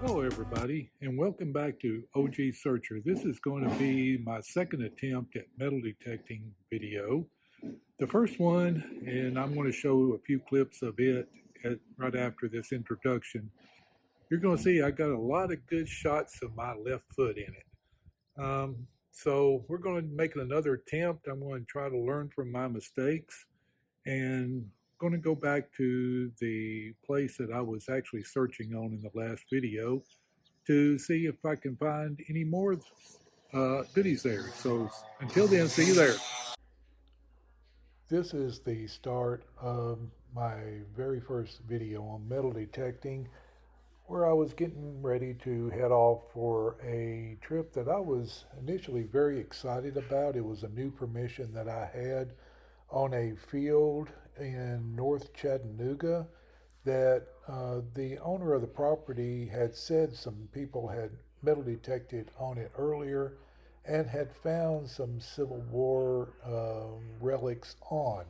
Hello, everybody, and welcome back to OG Searcher. This is going to be my second attempt at metal detecting video. The first one, and I'm going to show a few clips of it right after this introduction. You're going to see I got a lot of good shots of my left foot in it. So we're going to make another attempt. I'm going to try to learn from my mistakes and going to go back to the place that I was actually searching on in the last video to see if I can find any more goodies there. So until then, see you there. This is the start of my very first video on metal detecting, where I was getting ready to head off for a trip that I was initially very excited about. It was a new permission that I had on a field in North Chattanooga that the owner of the property had said some people had metal detected on it earlier and had found some Civil War relics on.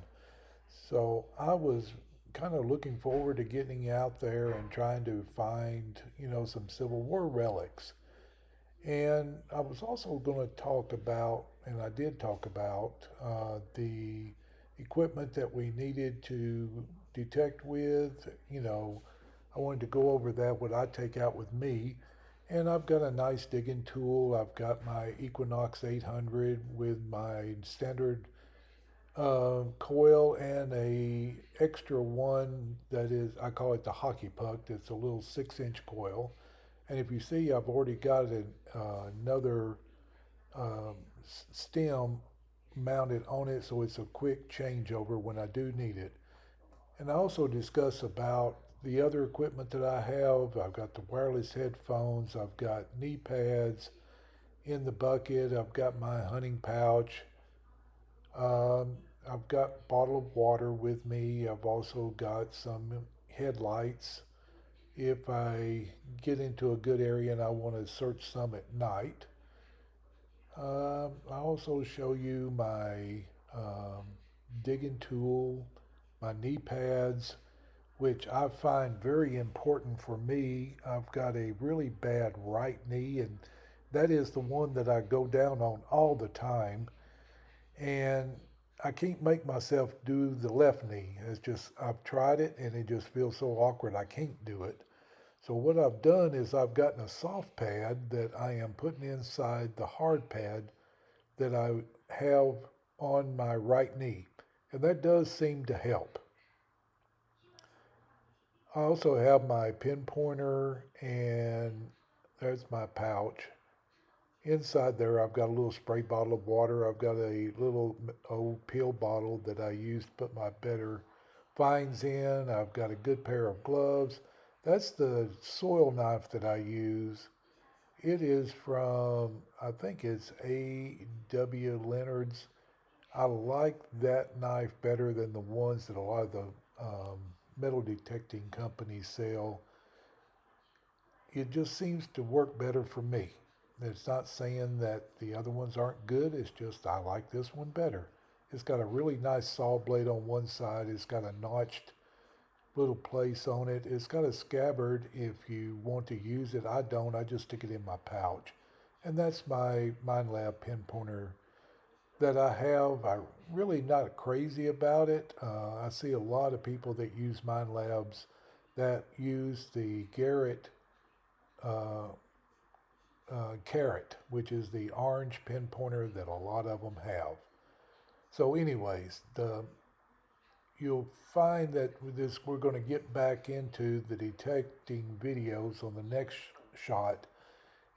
So I was kind of looking forward to getting out there and trying to find, some Civil War relics. And I was also going to talk about, and I did talk about, the equipment that we needed to detect with. I wanted to go over that, what I take out with me. And I've got a nice digging tool. I've got my Equinox 800 with my standard coil and a extra one that is, I call it the hockey puck. It's a little 6-inch coil. And if you see, I've already got another um, stem mounted on it, so it's a quick changeover when I do need it. And I also discuss about the other equipment that I have. I've got the wireless headphones, I've got knee pads in the bucket, I've got my hunting pouch, um, I've got bottle of water with me. I've also got some headlights if I get into a good area and I want to search some at night. I also show you my digging tool, my knee pads, which I find very important for me. I've got a really bad right knee, and that is the one that I go down on all the time. And I can't make myself do the left knee. It's just, I've tried it and it just feels so awkward. I can't do it. So what I've done is I've gotten a soft pad that I am putting inside the hard pad that I have on my right knee. And that does seem to help. I also have my pinpointer, and there's my pouch. Inside there, I've got a little spray bottle of water. I've got a little old pill bottle that I use to put my better finds in. I've got a good pair of gloves. That's the soil knife that I use. It is from, I think it's A.W. Leonard's. I like that knife better than the ones that a lot of the metal detecting companies sell. It just seems to work better for me. It's not saying that the other ones aren't good, it's just I like this one better. It's got a really nice saw blade on one side, it's got a notched little place on it, it's got a scabbard if you want to use it. I don't, I just stick it in my pouch. And that's my Minelab pinpointer that I have. I'm really not crazy about it. I see a lot of people that use Minelabs that use the Garrett uh, Carrot, which is the orange pinpointer that a lot of them have. So, anyways, you'll find that with this, we're going to get back into the detecting videos on the next shot.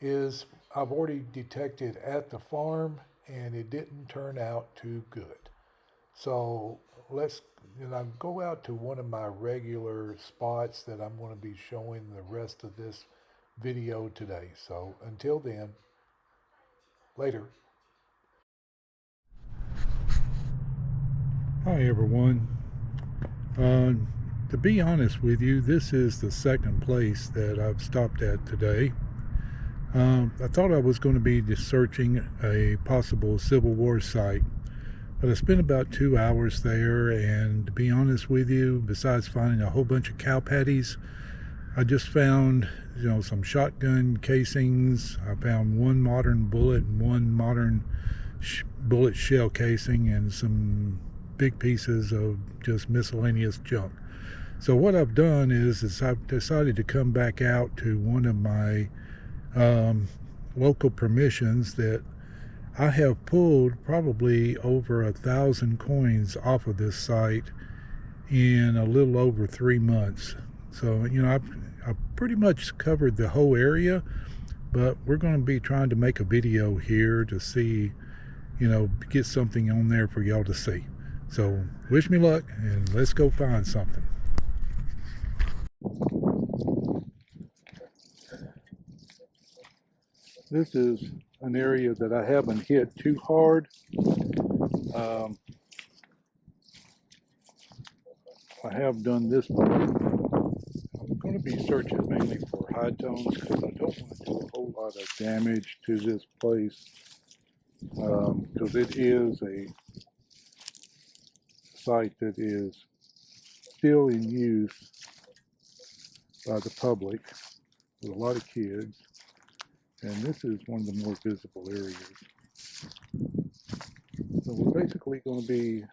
Is I've already detected at the farm, and it didn't turn out too good. So let's, go out to one of my regular spots that I'm going to be showing the rest of this video today. So until then, later. Hi everyone. Uh, to be honest with you, this is the second place that I've stopped at today. I thought I was going to be just searching a possible Civil War site, but I spent about 2 hours there, and to be honest with you, besides finding a whole bunch of cow patties, I just found, some shotgun casings. I found one modern bullet and one modern bullet shell casing and some big pieces of just miscellaneous junk. So what I've done is I've decided to come back out to one of my local permissions that I have pulled probably over 1,000 coins off of this site in a little over 3 months. So, I've pretty much covered the whole area, but we're going to be trying to make a video here to see, get something on there for y'all to see. So wish me luck and let's go find something. This is an area that I haven't hit too hard. I have done this before. I'm going to be searching mainly for high tones because I don't want to do a whole lot of damage to this place, because it is a site that is still in use by the public with a lot of kids, and this is one of the more visible areas. So we're basically going to be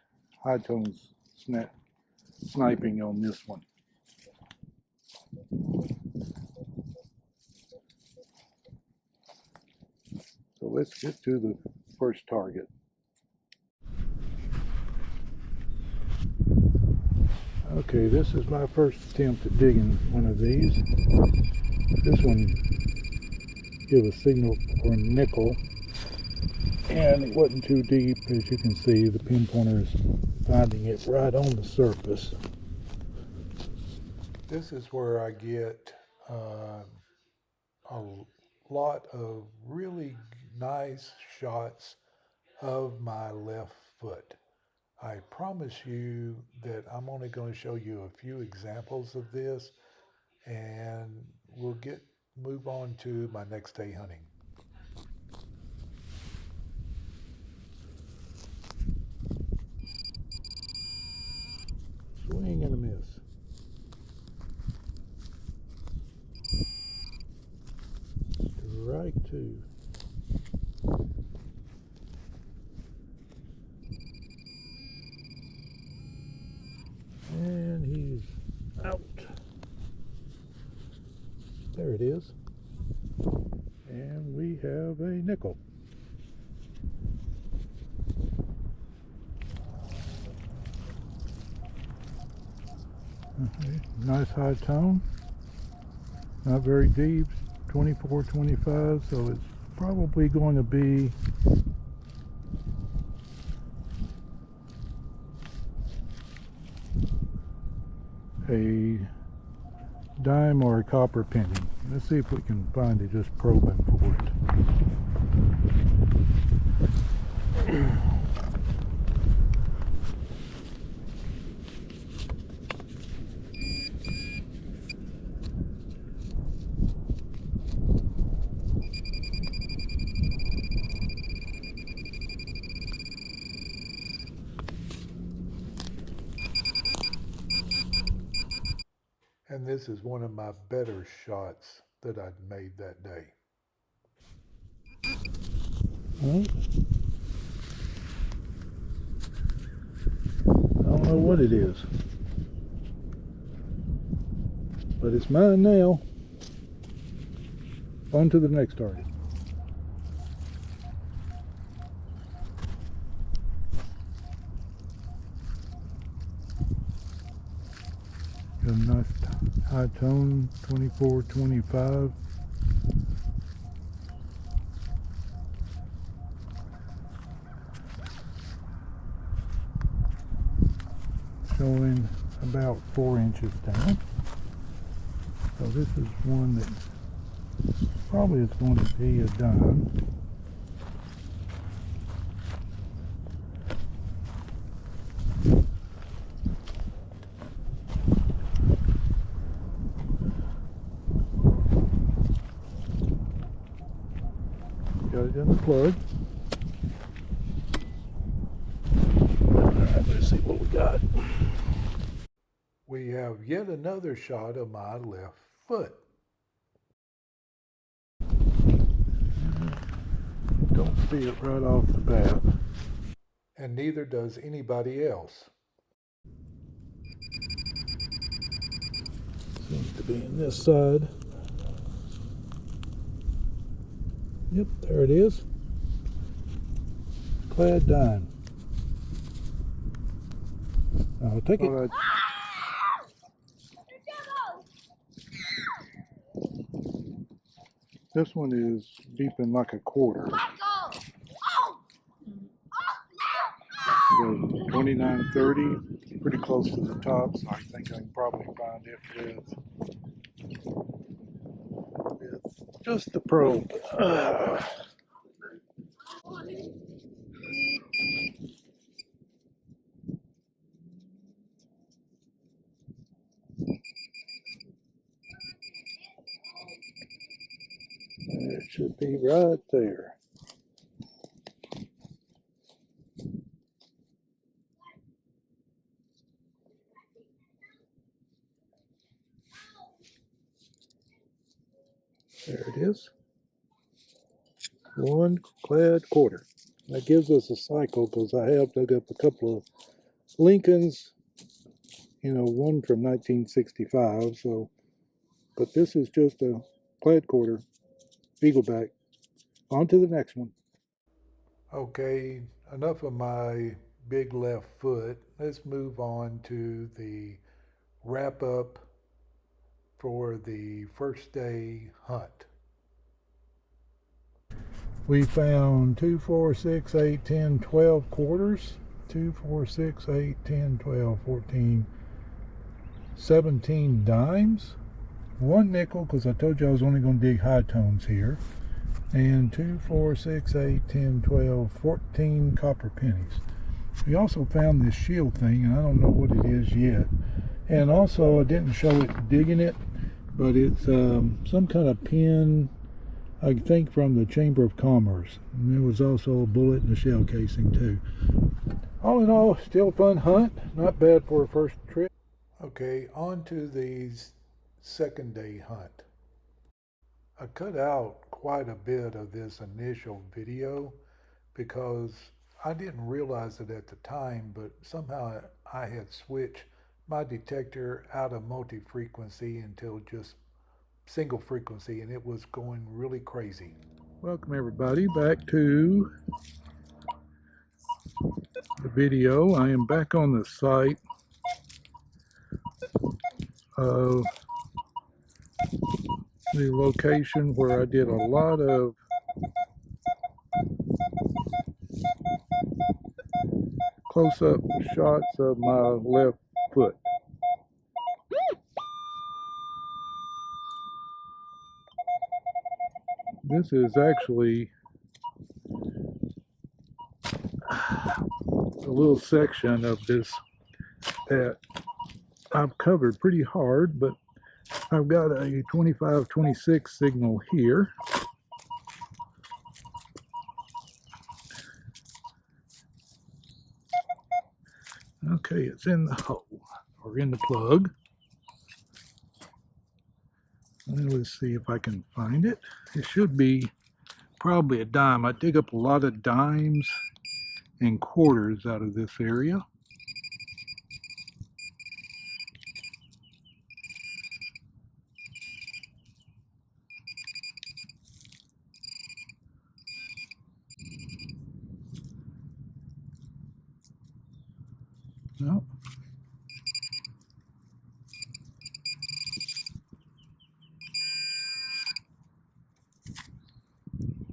high tones sniping on this one. So let's get to the first target. Okay, this is my first attempt at digging one of these. This one gave a signal for nickel, and it wasn't too deep. As you can see, the pin pointer is finding it right on the surface. This is where I get a lot of really nice shots of my left foot. I promise you that I'm only going to show you a few examples of this, and we'll move on to my next day hunting. Swing and a miss. Strike two. And he's out. There it is. And we have a nickel. Okay. Nice high tone. Not very deep. 24, 25, so it's probably going to be a dime or a copper penny. Let's see if we can find it just probing for it. And this is one of my better shots that I'd made that day. Well, I don't know what it is, but it's mine now. On to the next target. Got a nice high tone, 24, 25. Showing about 4 inches down. So this is one that probably is going to be a dime. Got it in the plug. Alright, let's see what we got. We have yet another shot of my left foot. Don't see it right off the bat. And neither does anybody else. Seems to be in this side. Yep, there it is. Clad dime. I'll take it. Right. This one is beeping like a quarter. The 2930, pretty close to the top, so I think I can probably find it with just the probe. It should be right there. There it is. One clad quarter. That gives us a cycle because I have dug up a couple of Lincolns, one from 1965. So, but this is just a clad quarter, Eagleback. On to the next one. Okay, enough of my big left foot. Let's move on to the wrap up for the first day hunt. We found 2, 4, 6, 8, 10, 12 quarters. 2, 4, 6, 8, 10, 12, 14, 17 dimes. 1 nickel, because I told you I was only going to dig high tones here. And 2, 4, 6, 8, 10, 12, 14 copper pennies. We also found this shield thing, and I don't know what it is yet. And also, I didn't show it digging it, but it's some kind of pin, I think from the Chamber of Commerce. And there was also a bullet in the shell casing too. All in all, still a fun hunt. Not bad for a first trip. Okay, on to the second day hunt. I cut out quite a bit of this initial video because I didn't realize it at the time, but somehow I had switched my detector out of multi-frequency until just single frequency, and it was going really crazy. Welcome everybody back to the video. I am back on the site of the location where I did a lot of close-up shots of my left foot. This is actually a little section of this that I've covered pretty hard, but I've got a 25-26 signal here. Okay, it's in the hole, or in the plug. Let's see if I can find it. It should be probably a dime. I dig up a lot of dimes and quarters out of this area. No.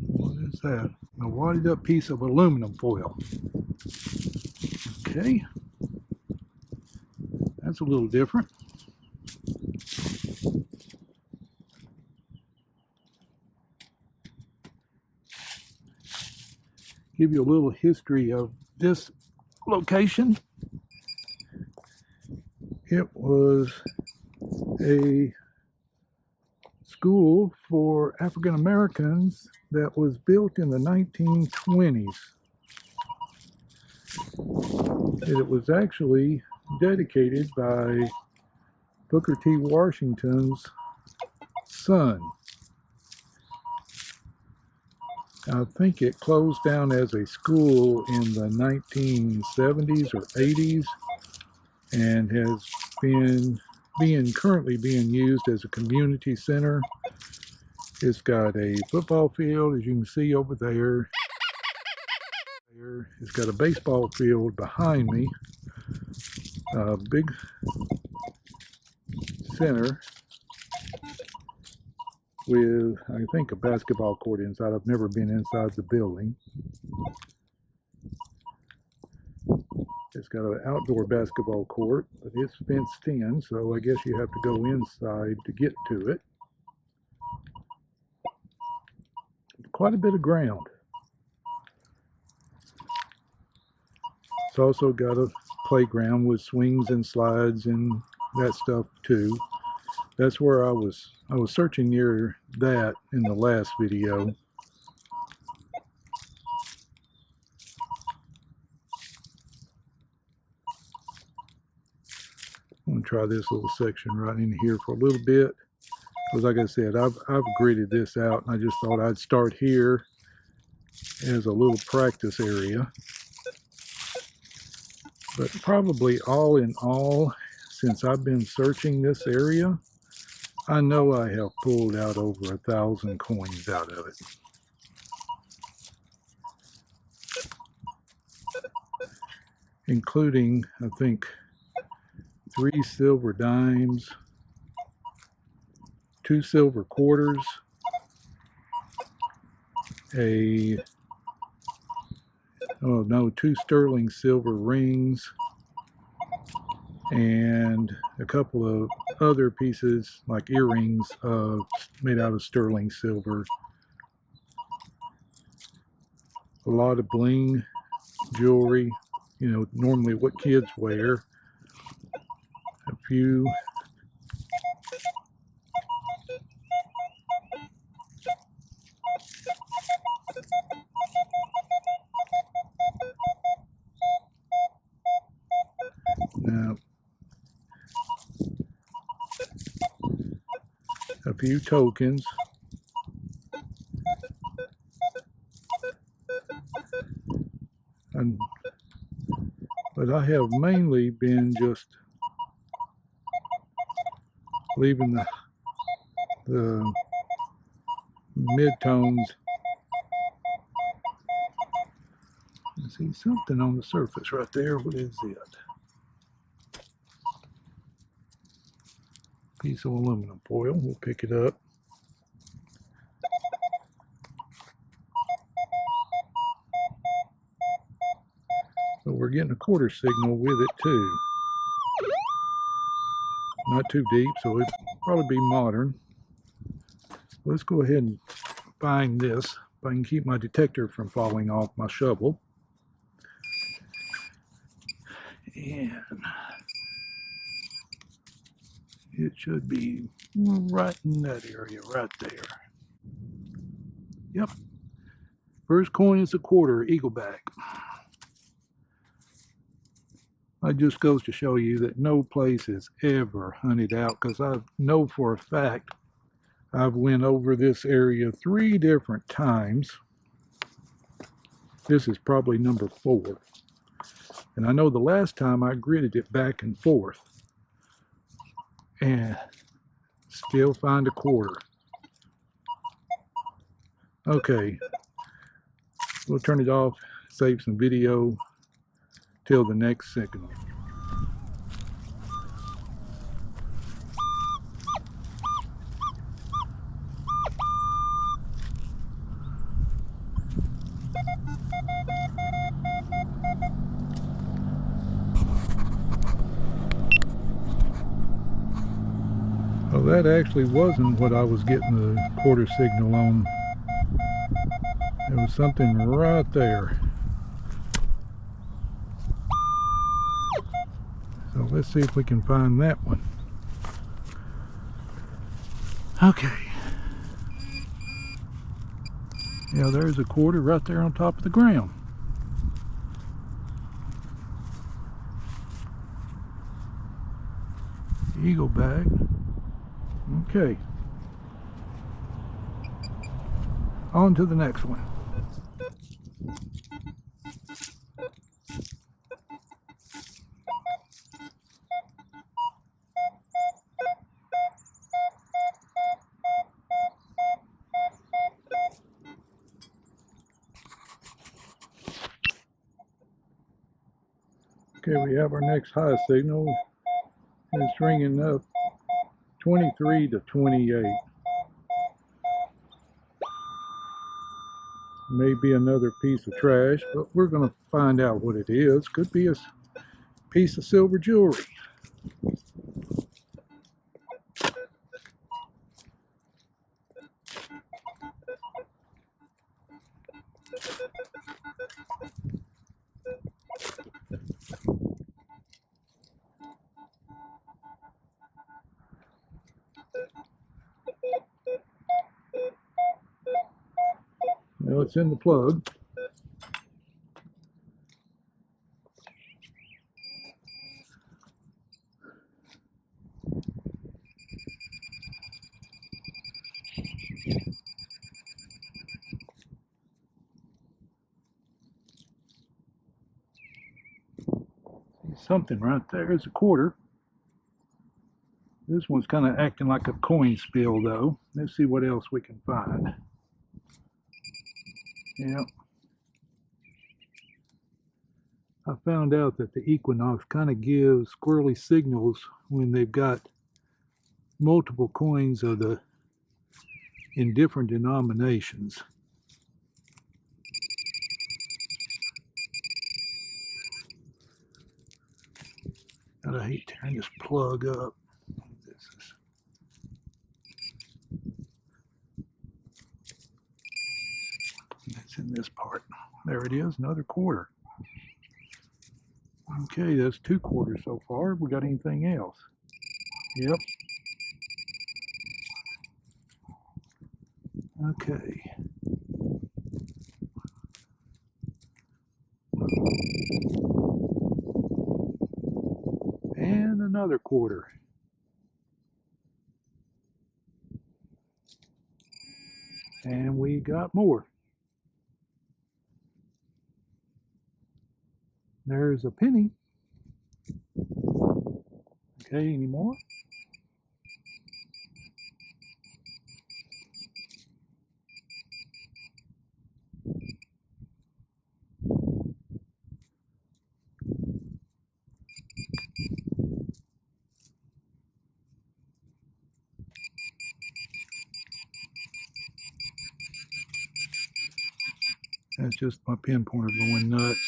What is that? A wadded up piece of aluminum foil. Okay. That's a little different. Give you a little history of this location. It was a school for African Americans that was built in the 1920s. It was actually dedicated by Booker T. Washington's Sun. I think it closed down as a school in the 1970s or 80s and has been currently being used as a community center. It's got a football field, as you can see over there. It's got a baseball field behind me, a big center with, I think, a basketball court inside. I've never been inside the building. It's got an outdoor basketball court, but it's fenced in, so I guess you have to go inside to get to it. Quite a bit of ground. It's also got a playground with swings and slides and that stuff too. That's where I was searching near that in the last video. I'm gonna try this little section right in here for a little bit, because like I said, I've gridded this out, and I just thought I'd start here as a little practice area. But probably all in all, since I've been searching this area, I know I have pulled out over 1,000 coins out of it. Including, I think, 3 silver dimes, 2 silver quarters, 2 sterling silver rings, and a couple of other pieces like earrings made out of sterling silver. A lot of bling jewelry, you know, normally what kids wear. A few tokens. But I have mainly been just leaving the mid-tones. I see something on the surface right there. What is it? Piece of aluminum foil. We'll pick it up. So we're getting a quarter signal with it too. Not too deep, so it'll probably be modern. Let's go ahead and find this. If I can keep my detector from falling off my shovel. And it should be right in that area right there. Yep. First coin is a quarter, Eagleback. That just goes to show you that no place is ever hunted out, because I know for a fact I've went over this area 3 different times. This is probably number 4. And I know the last time I gridded it back and forth and still find a quarter. Okay, we'll turn it off, save some video till the next signal. Well, that actually wasn't what I was getting the quarter signal on. There was something right there. So let's see if we can find that one. Okay. Yeah, there's a quarter right there on top of the ground. Eagleback. Okay. On to the next one. Okay, we have our next high signal. It's ringing up 23 to 28. Maybe another piece of trash, but we're going to find out what it is. Could be a piece of silver jewelry. Now it's in the plug. Something right there is a quarter. This one's kind of acting like a coin spill though. Let's see what else we can find. Yeah. I found out that the Equinox kind of gives squirrely signals when they've got multiple coins of in different denominations. God, I hate tearing this plug up. That's in this part. There it is, another quarter. Okay, that's 2 quarters so far. We got anything else? Yep. Okay. And another quarter. And we got more. There's a penny. Okay, any more? That's just my pin pointer going nuts.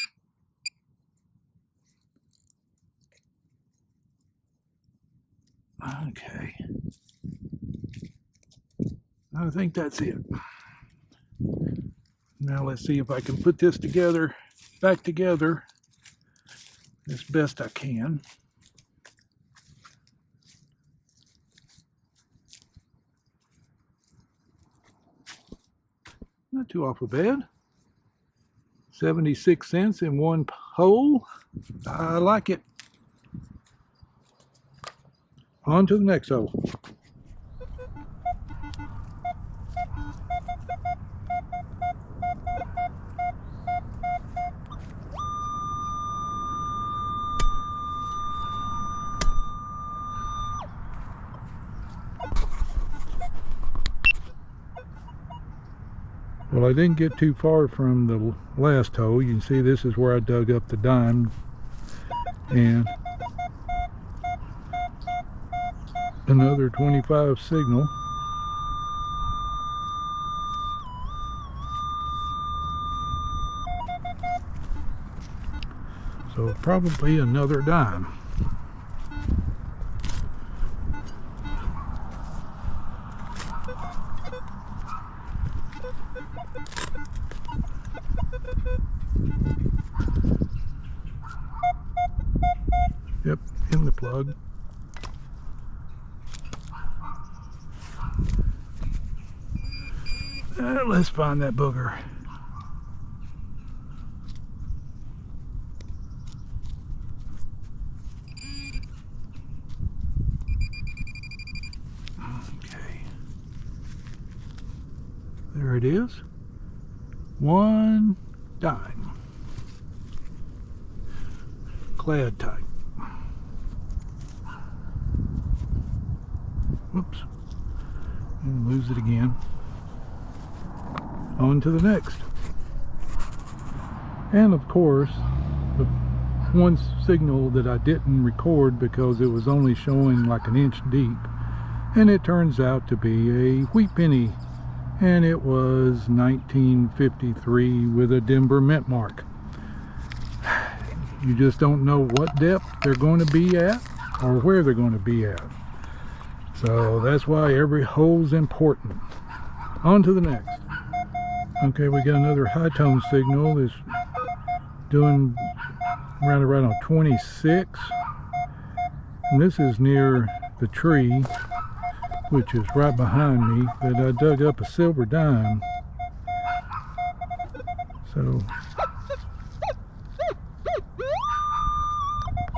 Okay. I think that's it. Now let's see if I can put this together, back together, as best I can. Not too awful bad. 76 cents in one hole. I like it. On to the next hole. Well, I didn't get too far from the last hole. You can see this is where I dug up the dime, and another 25 signal. So probably another dime. Yep, in the plug. Let's find that booger. Okay. There it is. 1 dime. Clad type. Whoops. And lose it again. On to the next. And of course, the one signal that I didn't record because it was only showing like an inch deep, and it turns out to be a wheat penny, and it was 1953 with a Denver mint mark. You just don't know what depth they're going to be at or where they're going to be at. So that's why every hole's important. On to the next. Okay, we got another high tone signal that's doing right around on 26. And this is near the tree, which is right behind me, that I dug up a silver dime. So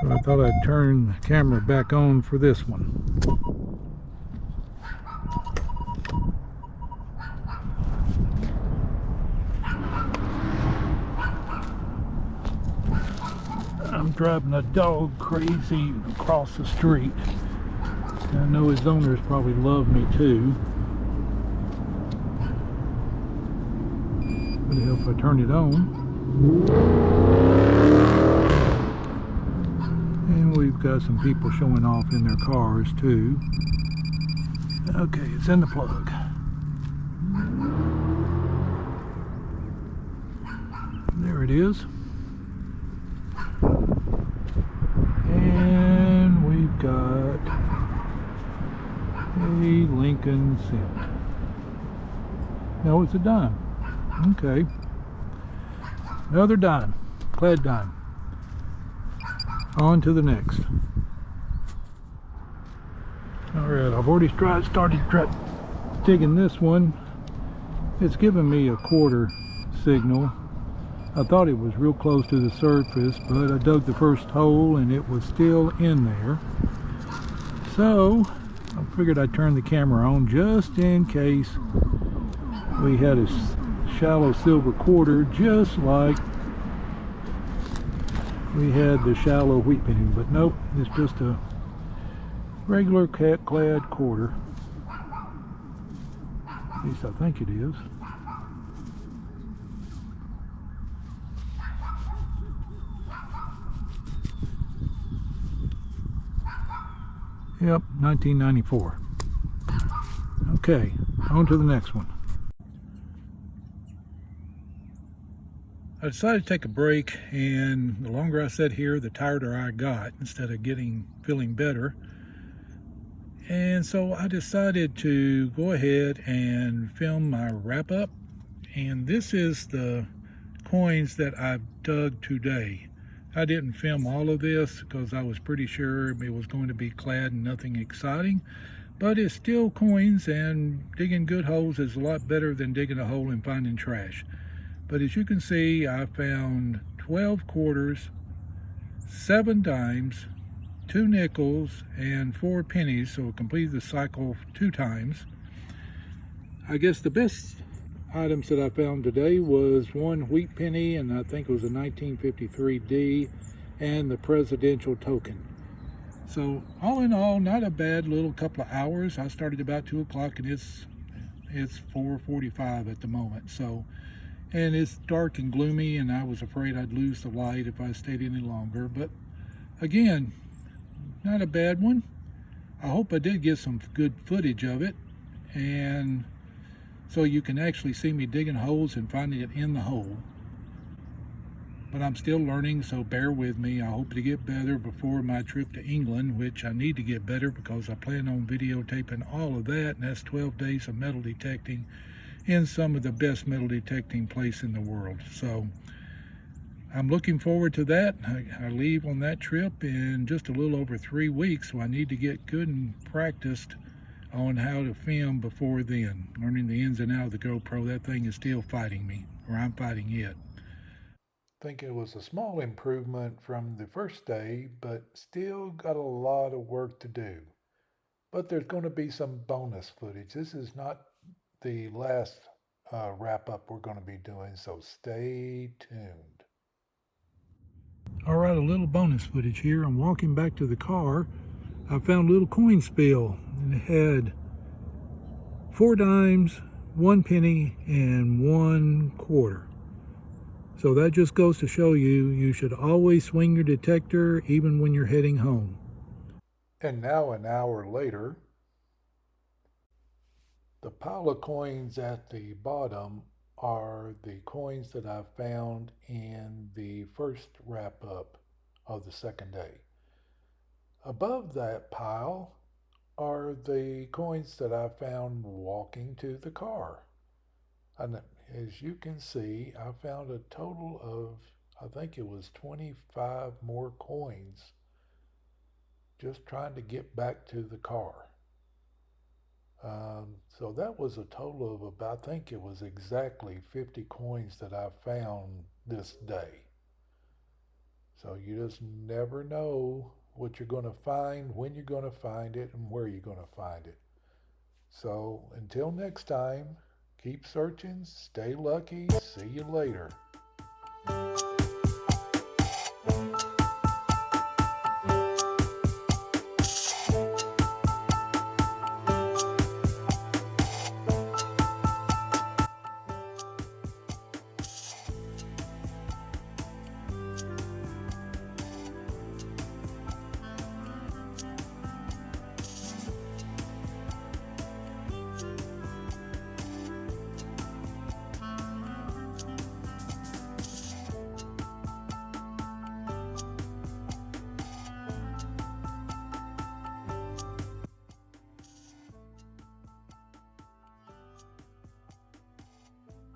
I thought I'd turn the camera back on for this one. I'm driving a dog crazy across the street. I know his owners probably love me too. Would help if I turn it on. And we've got some people showing off in their cars too. Okay, it's in the plug. There it is. And we've got a Lincoln cent. No, it's a dime. Okay. Another dime. Clad dime. On to the next. Alright, I've already started digging this one. It's giving me a quarter signal. I thought it was real close to the surface, but I dug the first hole and it was still in there. So I figured I'd turn the camera on just in case we had a shallow silver quarter, just like we had the shallow wheat penny. But nope, it's just a regular clad quarter. At least I think it is. Yep, 1994. Okay, on to the next one. I decided to take a break, and the longer I sat here, the tireder I got instead of feeling better. And so I decided to go ahead and film my wrap up. And this is the coins that I've dug today. I didn't film all of this because I was pretty sure it was going to be clad and nothing exciting, but it's still coins, and digging good holes is a lot better than digging a hole and finding trash. But as you can see, I found 12 quarters, 7 dimes, 2 nickels, and 4 pennies, so I completed the cycle 2 times. I guess the best items that I found today was 1 wheat penny, and I think it was a 1953 D, and the presidential token. So all in all, not a bad little couple of hours. I started about 2 o'clock, and it's 4:45 at the moment. So, and it's dark and gloomy, and I was afraid I'd lose the light if I stayed any longer. But again, not a bad one. I hope I did get some good footage of it, and so you can actually see me digging holes and finding it in the hole. But I'm still learning, so bear with me. I hope to get better before my trip to England, which I need to get better because I plan on videotaping all of that, and that's 12 days of metal detecting in some of the best metal detecting places in the world. So I'm looking forward to that. I leave on that trip in just a little over 3 weeks, so I need to get good and practiced on how to film before then. Learning the ins and outs of the GoPro. That thing is still fighting me, or I'm fighting it. I think it was a small improvement from the first day, but still got a lot of work to do. But there's going to be some bonus footage. This is not the last wrap up we're going to be doing, so stay tuned. All right, a little bonus footage here. I'm walking back to the car. I found a little coin spill, and it had 4 dimes, 1 penny, and 1 quarter. So that just goes to show you should always swing your detector even when you're heading home. And now, an hour later, the pile of coins at the bottom are the coins that I found in the first wrap up of the second day. Above that pile are the coins that I found walking to the car. And as you can see, I found a total of, I think it was 25 more coins just trying to get back to the car. So that was a total of about, I think it was exactly 50 coins that I found this day. So you just never know what you're going to find, when you're going to find it, and where you're going to find it. So until next time, keep searching, stay lucky, see you later.